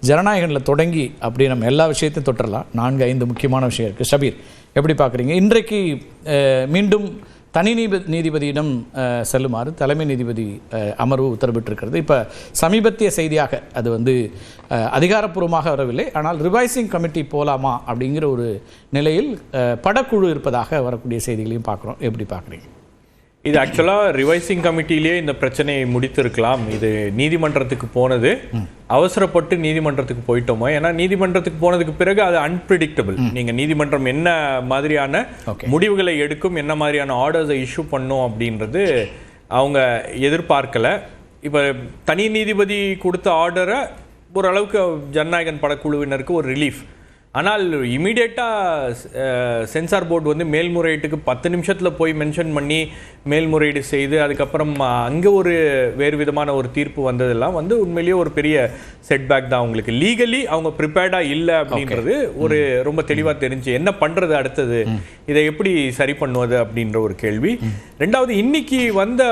ஜனநாயகனில் தொடங்கி அப்படி நம்ம எல்லா விஷயத்தையும் தொட்டுடலாம். 4-5 முக்கியமான விஷயம் இருக்குது. ஷபீர், எப்படி பார்க்குறீங்க? இன்றைக்கு மீண்டும் தனி நீதிபதியிடம் செல்லுமாறு தலைமை நீதிபதி அமர்வு உத்தரவிட்டிருக்கிறது. இப்போ சமீபத்திய செய்தியாக அது அதிகாரப்பூர்வமாக வரவில்லை, ஆனால் ரிவைசிங் கமிட்டி போகலாமா அப்படிங்கிற ஒரு நிலையில் படக்குழு இருப்பதாக வரக்கூடிய செய்திகளையும் பார்க்குறோம். எப்படி பார்க்குறீங்க? இது ஆக்சுவலாக ரிவைசிங் கமிட்டிலேயே இந்த பிரச்சனையை முடித்திருக்கலாம். இது நீதிமன்றத்துக்கு போனது அவசரப்பட்டு நீதிமன்றத்துக்கு போயிட்டோமோ, ஏன்னா நீதிமன்றத்துக்கு போனதுக்கு பிறகு அது அன்பிரிடிக்டபிள். நீங்கள் நீதிமன்றம் என்ன மாதிரியான முடிவுகளை எடுக்கும், என்ன மாதிரியான ஆர்டர்ஸை இஷ்யூ பண்ணும் அப்படின்றது அவங்க எதிர்பார்க்கலை. இப்போ தனி நீதிபதி கொடுத்த ஆர்டரை ஓரளவுக்கு ஜனநாயகன் படக்குழுவினருக்கு ஒரு ரிலீஃப். ஆனால் இமீடியட்டாக சென்சார் போர்டு மேல்முறையீட்டுக்கு 10 நிமிஷத்தில் போய் மென்ஷன் பண்ணி மேல்முறையீடு செய்து அதுக்கப்புறம் அங்கே ஒரு வேறு விதமான ஒரு தீர்ப்பு வந்ததெல்லாம் உண்மையிலேயே ஒரு பெரிய செட்பேக் தான். அவங்களுக்கு லீகலி அவங்க ப்ரிப்பேர்டாக இல்லை அப்படின்றது ஒரு ரொம்ப தெளிவாக தெரிஞ்சு என்ன பண்ணுறது அடுத்தது, இதை எப்படி சரி பண்ணுவது அப்படின்ற ஒரு கேள்வி. ரெண்டாவது, இன்னைக்கு வந்த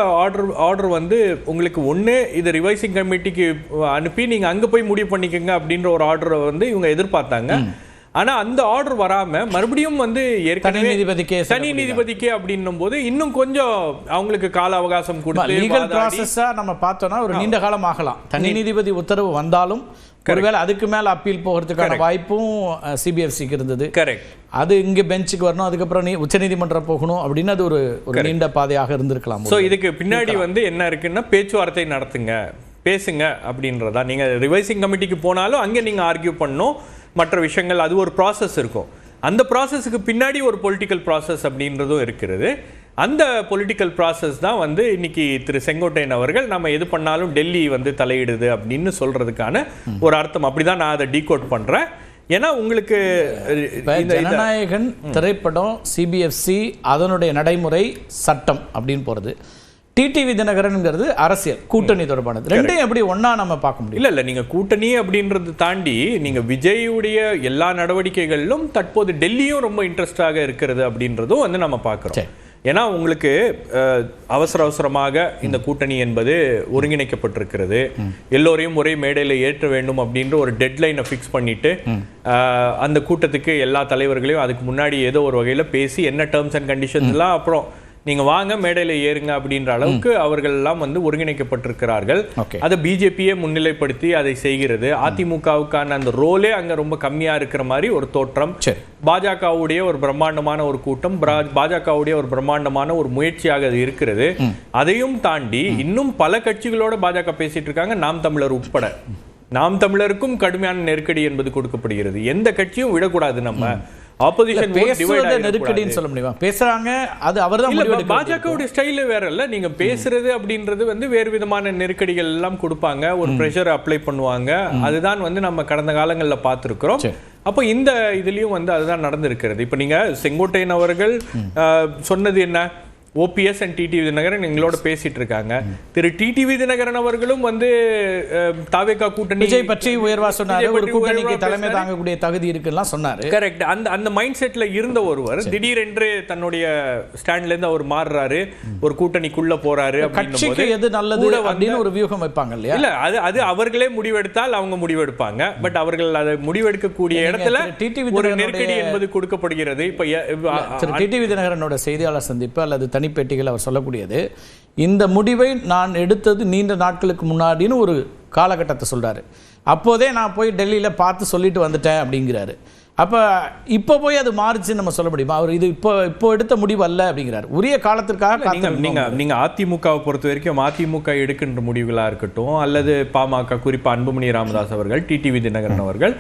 ஆர்டர் உங்களுக்கு ஒன்று இது ரிவைசிங் கமிட்டிக்கு அனுப்பி நீங்கள் அங்கே போய் முடிவு பண்ணிக்கோங்க அப்படின்ற ஒரு ஆர்டரை இவங்க எதிர்பார்த்தாங்க. ஆனா அந்த ஆர்டர் வராம மறுபடியும் தனி நீதிபதிக்கே அப்படின்னும் போது இன்னும் கொஞ்சம் அவங்களுக்கு கால அவகாசம் கொடுத்து லீகல் ப்ராசஸா நம்ம பார்த்தோம்னா ஒரு நீண்ட காலம் ஆகலாம். தனி நீதிபதி உத்தரவு வந்தாலும் ஒருவேளை அதுக்கு மேல அப்பீல் போகிறதுக்கான வாய்ப்பும் சிபிஎஃப்சிக்கு இருந்தது. கரெக்ட். அது இங்க பெஞ்சுக்கு வரணும், அதுக்கப்புறம் உச்சநீதிமன்றம் போகணும் அப்படின்னு அது ஒரு நீண்ட பாதையாக இருந்திருக்கலாம். ஸோ இதுக்கு பின்னாடி என்ன இருக்குன்னா பேச்சுவார்த்தை நடத்துங்க, பேசுங்க அப்படின்றதா. நீங்க ரிவைசிங் கமிட்டிக்கு போனாலும் அங்கே நீங்க ஆர்கியூ பண்ணணும், மற்ற விஷயங்கள், அது ஒரு ப்ராசஸ் இருக்கும். அந்த ப்ராசஸுக்கு பின்னாடி ஒரு பொலிட்டிக்கல் ப்ராசஸ் அப்படின்றதும் இருக்கிறது. அந்த பொலிட்டிக்கல் ப்ராசஸ் தான் இன்னைக்கு திரு செங்கோட்டையன் அவர்கள் நம்ம எது பண்ணாலும் டெல்லி தலையிடுது அப்படின்னு சொல்றதுக்கான ஒரு அர்த்தம். அப்படிதான் நான் அதை டீகோட் பண்றேன். ஏன்னா உங்களுக்கு ஜனநாயகன் திரைப்படம், சிபிஎஃப்சி அதனுடைய நடைமுறை சட்டம் அப்படின்னு போறது, டிடிவி தினகரன்ங்கிறது அரசியல் கூட்டணி தொடர்பானது. ரெண்டையும் எப்படி ஒன்னா நம்ம பார்க்க முடியும்? இல்ல நீங்க கூட்டணி அப்படின்றது தாண்டி நீங்க விஜயுடைய எல்லா நடவடிக்கைகளிலும் தற்போது டெல்லியும் ரொம்ப இன்ட்ரெஸ்டாக இருக்கிறது அப்படின்றதும் நம்ம பார்க்கிறோம். ஏன்னா உங்களுக்கு அவசரமாக இந்த கூட்டணி என்பது ஒருங்கிணைக்கப்பட்டிருக்கிறது. எல்லோரையும் ஒரே மேடையில் ஏற்ற வேண்டும் அப்படின்ற ஒரு டெட்லைனை ஃபிக்ஸ் பண்ணிட்டு அந்த கூட்டத்துக்கு எல்லா தலைவர்களையும் அதுக்கு முன்னாடி ஏதோ ஒரு வகையில் பேசி என்ன டேர்ம்ஸ் அண்ட் கண்டிஷன்ஸ் எல்லாம் அப்புறம் நீங்க வாங்க மேடையில் ஏறுங்க அப்படின்ற அளவுக்கு அவர்கள் எல்லாம் ஒருங்கிணைக்கப்பட்டிருக்கிறார்கள். அதை பிஜேபியே முன்னிலைப்படுத்தி அதை செய்கிறது. அதிமுகவுக்கான அந்த ரோலே அங்க ரொம்ப கம்மியா இருக்கிற மாதிரி ஒரு தோற்றம். பாஜகவுடைய ஒரு பிரம்மாண்டமான ஒரு கூட்டம், பாஜகவுடைய ஒரு பிரம்மாண்டமான ஒரு முயற்சியாக அது இருக்கிறது. அதையும் தாண்டி இன்னும் பல கட்சிகளோட பாஜக பேசிட்டு இருக்காங்க, நாம் தமிழர் உட்பட. நாம் தமிழருக்கும் கடுமையான நெருக்கடி என்பது கொடுக்கப்படுகிறது. எந்த கட்சியும் விடக்கூடாது. நம்ம ஆப்போசிஷன் நெருக்கடின்னு சொல்ல முடியுமா? பேசுறாங்க, அது அவர்தான் முடிவெடுக்க. பாஜகவுடைய ஸ்டைல் வேற இல்ல. நீங்க பேசுறது அப்படின்றது வேறு விதமான நெருக்கடிகள் எல்லாம் கொடுப்பாங்க, ஒரு பிரஷர் அப்ளை பண்ணுவாங்க. அதுதான் நம்ம கடந்த காலங்களில் பார்த்திருக்கிறோம். அப்போ இந்த இதுலயும் அதுதான் நடந்திருக்கிறது. இப்ப நீங்க செங்கோட்டையன் அவர்கள் சொன்னது என்ன, ஓபிஎஸ் அண்ட் டிடிவி தினகரன் எங்களோட பேசிட்டு இருக்காங்க. திரு டிடிவி தினகரன் அவர்களும் தாவேகா கூட்டணி விஜய் பற்றி உயர்வா சொன்னாரு, ஒரு கூட்டணிக்கு தலைமை தாங்கக்கூடிய தகுதி இருக்குன்னு சொன்னாரு. கரெக்ட். அந்த மைண்ட் செட்ல இருந்த ஒருவர் திடீரென்று தன்னுடைய ஸ்டாண்ட்ல இருந்து அவர் மாறுறாரு, ஒரு கூட்டணிக்குள்ள போறாரு. கட்சிக்கு எது நல்லது அப்படின்னு ஒரு வியூகம் வைப்பாங்க இல்லையா? இல்ல, அது அவர்களே முடிவெடுத்தால் அவங்க முடிவெடுப்பாங்க. பட் அவர்கள் அதை முடிவெடுக்கக்கூடிய இடத்துல ஒரு நெருக்கடி என்பது கொடுக்கப்படுகிறது. இப்ப டிடிவி தினகரனோட செய்தியாளர் சந்திப்பு அல்லது தனிப்பேட்டிகள் அவர் சொல்லக்கூடியது, இந்த முடிவை நான் எடுத்தது நீண்ட நாட்களுக்கு முன்னாடின்னு ஒரு காலகட்டத்தை சொல்றாரு. அப்போதே நான் போய் டெல்லியில் பார்த்து சொல்லிட்டு வந்துட்டேன் அப்படிங்கிறாரு. அப்போ இப்போ போய் அது மாறுச்சுன்னு நம்ம சொல்ல முடியுமா? அவர் இது இப்போ எடுத்த முடிவு அல்ல அப்படிங்கிறார். உரிய காலத்திற்காக நீங்க அதிமுகவை பொறுத்த வரைக்கும் அதிமுக எடுக்கின்ற முடிவுகளா இருக்கட்டும், அல்லது பாமக, குறிப்பா அன்புமணி ராமதாஸ் அவர்கள், டிடிவி தினகரன் அவர்கள்,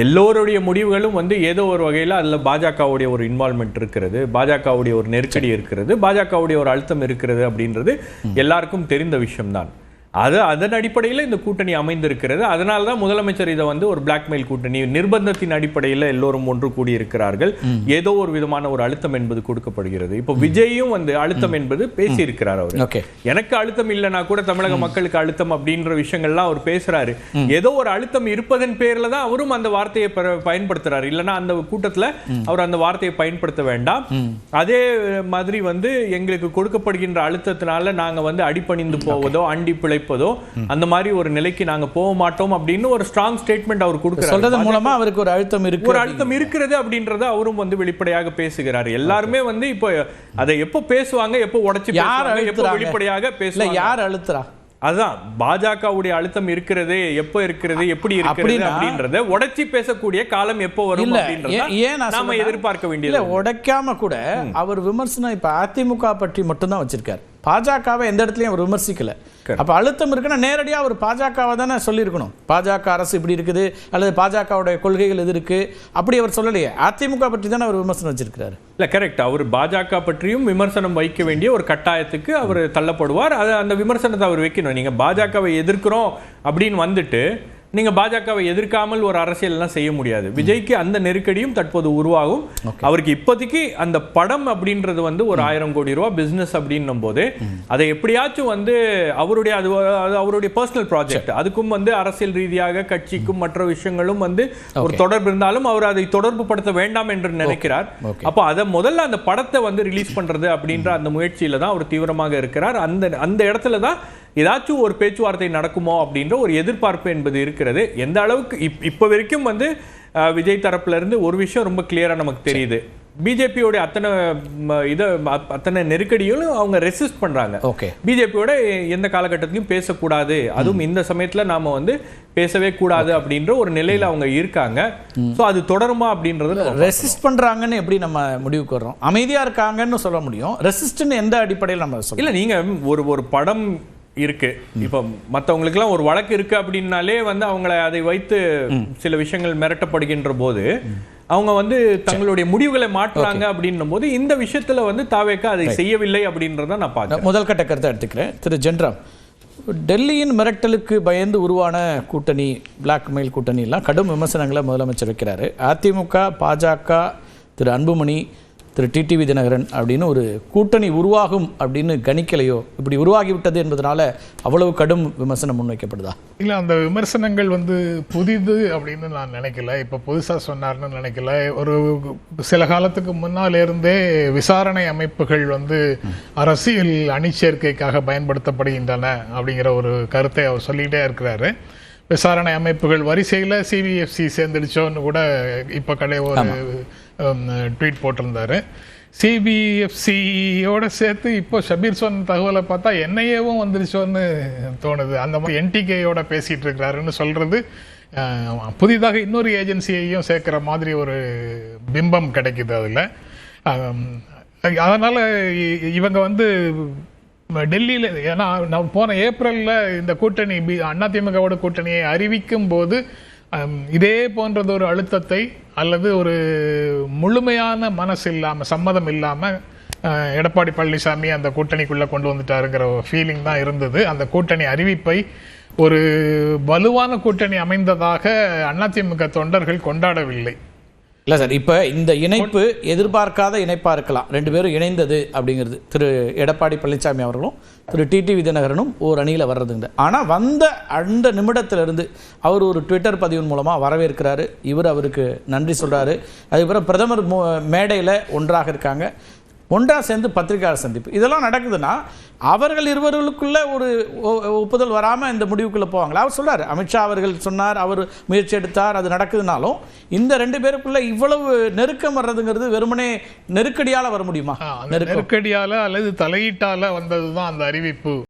எல்லோருடைய முடிவுகளும் ஏதோ ஒரு வகையில் அதில் பாஜகவுடைய ஒரு இன்வால்மெண்ட் இருக்கிறது, பாஜகவுடைய ஒரு நெருக்கடி இருக்கிறது, பாஜகவுடைய ஒரு அழுத்தம் இருக்கிறது அப்படின்றது எல்லாருக்கும் தெரிந்த விஷயம்தான். அதன் அடிப்படையில் இந்த கூட்டணி அமைந்திருக்கிறது. அதனால தான் முதலமைச்சர் இதை ஒரு பிளாக்மெயில் கூட்டணி, நிர்பந்தத்தின் அடிப்படையில் எல்லோரும் ஒன்று கூடியிருக்கிறார்கள். ஏதோ ஒரு விதமான ஒரு அழுத்தம் என்பது கொடுக்கப்படுகிறது. இப்போ விஜயும் அழுத்தம் என்பது பேசியிருக்கிறார். அவர் எனக்கு அழுத்தம் இல்லைன்னா கூட தமிழக மக்களுக்கு அழுத்தம் அப்படின்ற விஷயங்கள்லாம் அவர் பேசுறாரு. ஏதோ ஒரு அழுத்தம் இருப்பதன் பேர்ல தான் அவரும் அந்த வார்த்தையை பயன்படுத்துறாரு. இல்லைன்னா அந்த கூட்டத்தில் அவர் அந்த வார்த்தையை பயன்படுத்த வேண்டாம். அதே மாதிரி எங்களுக்கு கொடுக்கப்படுகின்ற அழுத்தத்தினால நாங்க அடிபணிந்து போவதோ, அண்டி பிழை அழைப்பதோ அந்த மாதிரி ஒரு நிலைக்கு நாங்க போக மாட்டோம் அப்படின்னு ஒரு ஸ்ட்ராங் ஸ்டேட்மெண்ட் அவர் கொடுக்கிறார். சொல்றது மூலமா அவருக்கு ஒரு அழுத்தம் இருக்கு, ஒரு அழுத்தம் இருக்கிறது அப்படின்றத அவரும் வந்து வெளிப்படையாக பேசுகிறார். எல்லாருமே வந்து இப்போ அதை எப்போ பேசுவாங்க, எப்போ உடைச்சு பேசுவாங்க, எப்போ வெளிப்படையாக பேசுவாங்க, யார் அழுத்துறா? அதான் பாஜகவுடைய அழுத்தம் இருக்கிறது, எப்போ இருக்கிறது, எப்படி இருக்கிறது அப்படின்றத உடைச்சி பேசக்கூடிய காலம் எப்போ வரும் அப்படின்றத நாம எதிர்பார்க்க வேண்டியது. உடைக்காம கூட அவர் விமர்சனம் இப்ப அதிமுக பற்றி மட்டும்தான் வச்சிருக்காரு, பாஜகவை எந்த இடத்துலயும் அவர் விமர்சிக்கல. அப்ப அழுத்தம் இருக்குன்னா நேரடியா அவர் பாஜகவை தானே சொல்லியிருக்கணும், பாஜக அரசு இப்படி இருக்குது அல்லது பாஜகவுடைய கொள்கைகள் எது இருக்கு, அப்படி அவர் சொல்லலையே. அதிமுக பற்றி தானே அவர் விமர்சனம் வச்சிருக்காரு. இல்ல கரெக்ட், அவர் பாஜக பற்றியும் விமர்சனம் வைக்க வேண்டிய ஒரு கட்டாயத்துக்கு அவர் தள்ளப்படுவார். அந்த விமர்சனத்தை அவர் வைக்கணும். நீங்க பாஜகவை எதிர்க்கிறோம் அப்படின்னு வந்துட்டு நீங்க பாஜகவை எதிர்க்காமல் ஒரு அரசியல் எல்லாம் செய்ய முடியாது. விஜய்க்கு அந்த நெருக்கடியும் தற்போது உருவாகும். அவருக்கு இப்போதைக்கு அந்த படம் அப்படின்றது வந்து ஒரு 1000 கோடி ரூபாய் பிசினஸ் அப்படின்னும் போது அதை எப்படியாச்சும் வந்து அவருடைய அவருடைய பர்சனல் ப்ராஜெக்ட், அதுக்கும் வந்து அரசியல் ரீதியாக கட்சிக்கும் மற்ற விஷயங்களும் வந்து ஒரு தொடர்பு இருந்தாலும் அவர் அதை தொடர்பு படுத்த வேண்டாம் என்று நினைக்கிறார். அப்போ அதை முதல்ல அந்த படத்தை வந்து ரிலீஸ் பண்றது அப்படின்ற அந்த முயற்சியில தான் அவர் தீவிரமாக இருக்கிறார். அந்த இடத்துல தான் ஏதாச்சும் ஒரு பேச்சுவார்த்தை நடக்குமோ அப்படின்ற ஒரு எதிர்பார்ப்பு என்பது இருக்கிறது. எந்த அளவுக்கு இப்போ வரைக்கும் வந்து விஜய் தரப்புல இருந்து ஒரு விஷயம் ரொம்ப கிளியரா நமக்கு தெரியுது, பிஜேபியோட அத்தனை நெருக்கடிகளும் அவங்க ரெசிஸ்ட் பண்றாங்க. பிஜேபியோட எந்த காலகட்டத்திலும் பேசக்கூடாது, அதுவும் இந்த சமயத்துல நாம வந்து பேசவே கூடாது அப்படின்ற ஒரு நிலையில அவங்க இருக்காங்க. சோ அது தொடருமா அப்படின்றது ரெசிஸ்ட் பண்றாங்கன்னு எப்படி நம்ம முடிவுக்கு வர்றோம்? அமைதியா இருக்காங்கன்னு சொல்ல முடியும், ரெசிஸ்ட்னு எந்த அடிப்படையில் நம்ம சொல்ல? இல்ல நீங்க ஒரு படம் இருக்கு, இப்ப மற்றவங்களுக்குலாம் ஒரு வழக்கு இருக்கு அப்படின்னாலே வந்து அவங்களை அதை வைத்து சில விஷயங்கள் மிரட்டப்படுகின்ற போது அவங்க வந்து தங்களுடைய முடிவுகளை மாற்றுறாங்க அப்படின்னும் போது இந்த விஷயத்துல வந்து தாவேக்கா அதை செய்யவில்லை அப்படின்றத நான் பார்த்தேன். முதல் கட்ட கருத்தை எடுத்துக்கிறேன். திரு ஜென்ராம், டெல்லியின் மிரட்டலுக்கு பயந்து உருவான கூட்டணி, பிளாக்மெயில் கூட்டணி எல்லாம் கடும் விமர்சனங்களை முதலமைச்சர் வைக்கிறாரு. அதிமுக, பாஜக, திரு அன்புமணி, திரு டிடிவி தினகரன் அப்படின்னு ஒரு கூட்டணி உருவாகும் அப்படின்னு கணிக்கலையோ? இப்படி உருவாகிவிட்டது என்பதனால அவ்வளவு கடும் விமர்சனம் முன்வைக்கப்படுதா? இல்லை, அந்த விமர்சனங்கள் வந்து புதிது அப்படின்னு நான் நினைக்கல, இப்போ புதுசாக சொன்னார்னு நினைக்கல. ஒரு சில காலத்துக்கு முன்னால் இருந்தே விசாரணை அமைப்புகள் வந்து அரசியல் அணிச்சேர்க்கைக்காக பயன்படுத்தப்படுகின்றன அப்படிங்கிற ஒரு கருத்தை அவர் சொல்லிகிட்டே இருக்கிறாரு. விசாரணை அமைப்புகள் வரிசையில் சிபிஎஃப்சி சேர்ந்துடுச்சோன்னு கூட இப்போ ஒரு ட்வீட் போட்டிருந்தாரு. சிபிஎஃப்சியோட சேர்த்து இப்போ ஷபீர் சொன்ன தகவலை பார்த்தா என்ஐஏவும் வந்துருச்சோன்னு தோணுது. அந்த மாதிரி என்டிகேயோட பேசிட்டு இருக்கிறாருன்னு சொல்றது புதிதாக இன்னொரு ஏஜென்சியையும் சேர்க்கிற மாதிரி ஒரு பிம்பம் கிடைக்குது அதில். அதனால இவங்க வந்து டெல்லியில், ஏன்னா நான் போன ஏப்ரலில் இந்த கூட்டணி அதிமுகவோட கூட்டணியை அறிவிக்கும் போது இதே போன்றது ஒரு அழுத்தத்தை அல்லது ஒரு முழுமையான மனசு இல்லாமல், சம்மதம் இல்லாமல் எடப்பாடி பழனிசாமி அந்த கூட்டணிக்குள்ளே கொண்டு வந்துட்டாருங்கிற ஃபீலிங் தான் இருந்தது. அந்த கூட்டணி அறிவிப்பை ஒரு வலுவான கூட்டணி அமைந்ததாக அதிமுக தொண்டர்கள் கொண்டாடவில்லை. இல்லை சார், இப்போ இந்த இணைப்பு எதிர்பார்க்காத இணைப்பாக இருக்கலாம், ரெண்டு பேரும் இணைந்தது அப்படிங்கிறது. திரு எடப்பாடி பழனிசாமி அவர்களும் திரு டிடிவி தினகரனும் ஒரு அணியில் வர்றதுங்க. ஆனால் வந்த அந்த நிமிடத்திலிருந்து அவர் ஒரு ட்விட்டர் பதிவின் மூலமாக வரவேற்கிறாரு, இவர் அவருக்கு நன்றி சொல்கிறாரு. அதுக்கப்புறம் பிரதமர் மேடையில் ஒன்றாக இருக்காங்க, ஒன்றா சேர்ந்து பத்திரிகையாளர் சந்திப்பு, இதெல்லாம் நடக்குதுன்னா அவர்கள் இருவர்களுக்குள்ள ஒரு ஒப்புதல் வராமல் இந்த முடிவுக்குள்ளே போவாங்களா? அவர் சொல்றார், அமித்ஷா அவர்கள் சொன்னார், அவர் முயற்சி எடுத்தார், அது நடக்குதுனாலும் இந்த ரெண்டு பேருக்குள்ள இவ்வளவு நெருக்கம் வர்றதுங்கிறது வெறுமனே நெருக்கடியால் வர முடியுமா? நெருக்கடியால அல்லது தலையீட்டால வந்ததுதான் அந்த அறிவிப்பு.